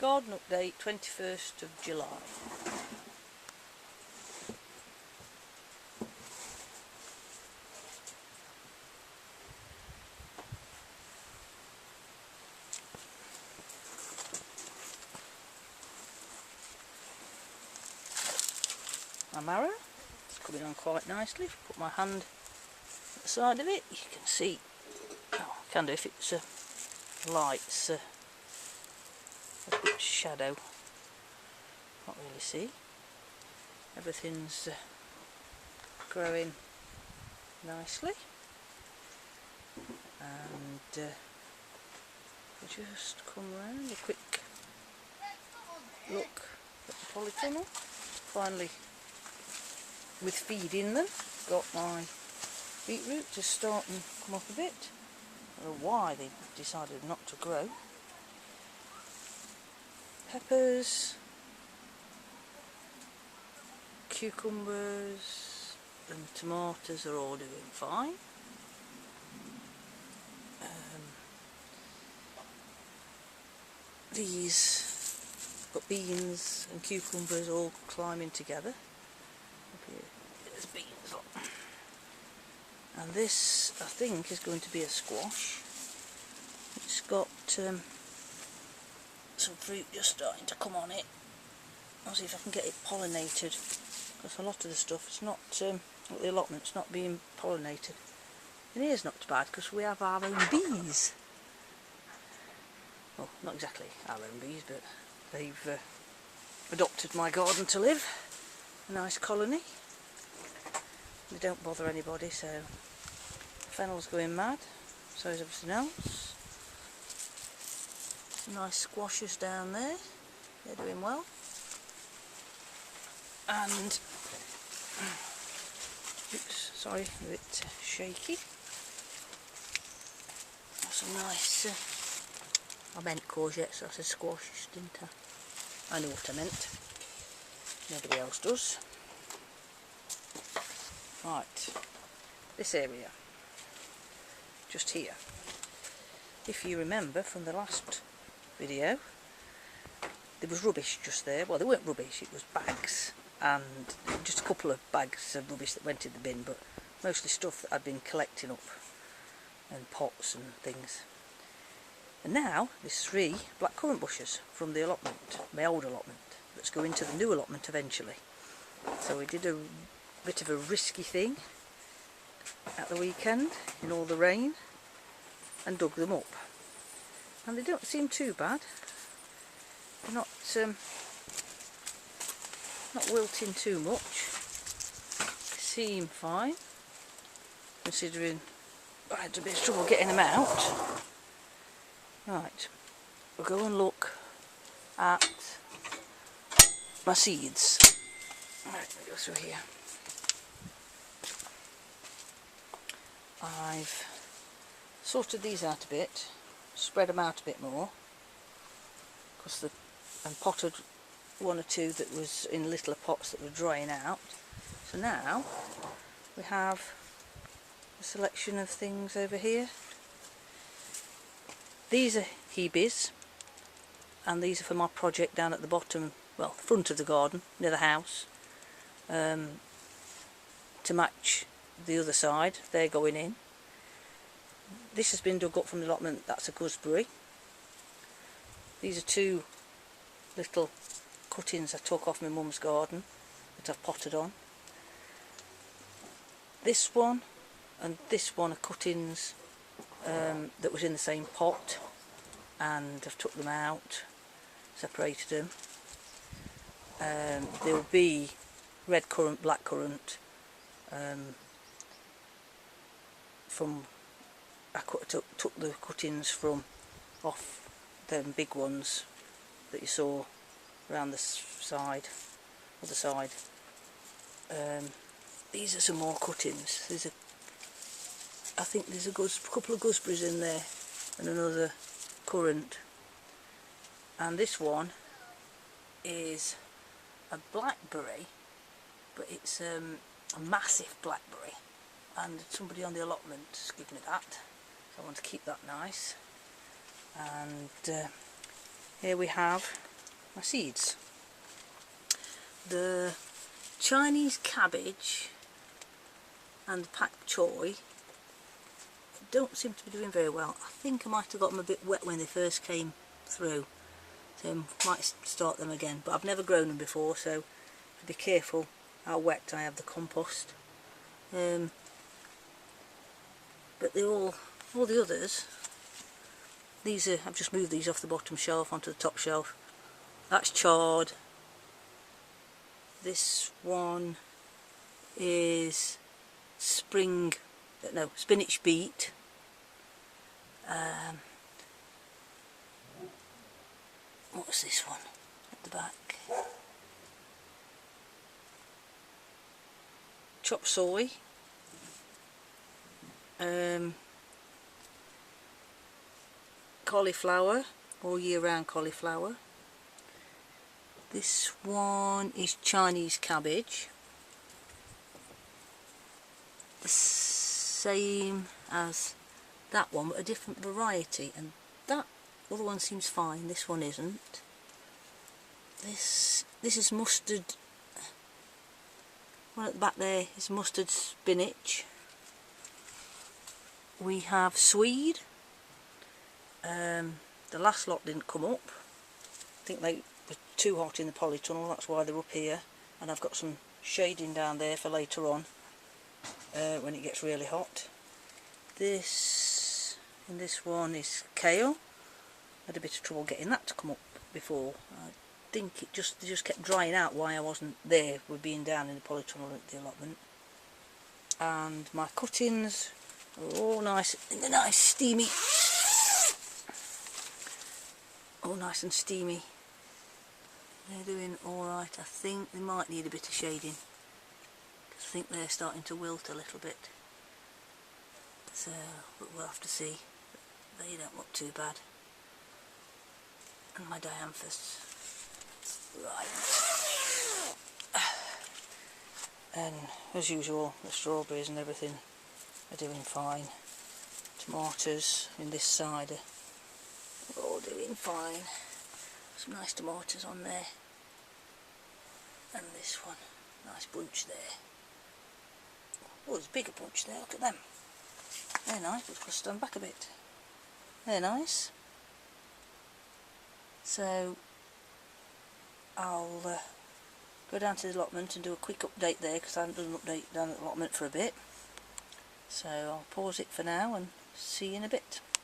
Garden update, 21st of July. My marrow is coming on quite nicely. If I put my hand at the side of it, you can see. Oh, I can do if it's lights. A bit of shadow. Can't really see. Everything's growing nicely, and just come round a quick look at the polytunnel. Finally, with feeding them, got my beetroot just starting to come up a bit. I don't know why they decided not to grow. Peppers, cucumbers and tomatoes are all doing fine. These got beans and cucumbers all climbing together. Up here, there's beans. Look. And this, I think, is going to be a squash. It's got some fruit just starting to come on it. I'll see if I can get it pollinated, because a lot of the stuff, it's not, the allotment's not being pollinated. And here's not too bad, because we have our own bees. Well, not exactly our own bees, but they've adopted my garden to live. A nice colony. They don't bother anybody, so fennel's going mad, so is everything else. Some nice squashes down there, they're doing well. And, oops, sorry, a bit shaky. Some nice, I meant courgettes, I said squash, didn't I? I knew what I meant. Nobody else does. Right, this area, just here. If you remember from the last video, there was rubbish just there. Well, they weren't rubbish, it was bags, and just a couple of bags of rubbish that went in the bin, but mostly stuff that I'd been collecting up, and pots and things. And now there's 3 blackcurrant bushes from the allotment, my old allotment, that's going to the new allotment eventually. So we did a bit of a risky thing at the weekend in all the rain and dug them up. And they don't seem too bad. They're not wilting too much. They seem fine, considering I had a bit of trouble getting them out. Right, we'll go and look at my seeds. Right, let me go through here. I've sorted these out a bit, spread them out a bit more, and potted 1 or 2 that was in littler pots that were drying out. So now we have a selection of things over here. These are hebes, and these are for my project down at the bottom, well, the front of the garden, near the house, to match the other side. They're going in. This has been dug up from the allotment, that's a gooseberry. These are 2 little cuttings I took off my mum's garden that I've potted on. This one and this one are cuttings that was in the same pot, and I've took them out, separated them. There will be red currant, black currant from, I took the cuttings from off them big ones that you saw around the side, other side. These are some more cuttings. I think there's a couple of gooseberries in there and another currant. And this one is a blackberry, but it's a massive blackberry, and somebody on the allotment has given me that, so I want to keep that nice. And here we have my seeds. The Chinese cabbage and the pak choy don't seem to be doing very well. I think I might have got them a bit wet when they first came through, so I might start them again, but I've never grown them before, so be careful how wet I have the compost. But they're all the others, these are, I've just moved these off the bottom shelf onto the top shelf. That's chard. This one is spinach beet. What's this one at the back? Chop soy. Cauliflower, all year round cauliflower. This one is Chinese cabbage, the same as that one but a different variety, and that other one seems fine, this one isn't. This is mustard, one at the back there is mustard spinach. We have swede. The last lot didn't come up. I think they were too hot in the polytunnel, that's why they're up here. And I've got some shading down there for later on, when it gets really hot. This one is kale. I had a bit of trouble getting that to come up before. I think they just kept drying out while I wasn't there with being down in the polytunnel at the allotment. And my cuttings are all nice in the nice steamy. All nice and steamy. They're doing alright. I think they might need a bit of shading, because I think they're starting to wilt a little bit. So, but we'll have to see. They don't look too bad. And my dianthus. Right. And as usual, the strawberries and everything are doing fine. Tomatoes in this side are all doing fine. Some nice tomatoes on there. And this one, nice bunch there. Oh, there's a bigger bunch there, look at them. They're nice, we've got to stand back a bit. They're nice. So, I'll go down to the allotment and do a quick update there, because I haven't done an update down at the allotment for a bit. So I'll pause it for now and see you in a bit.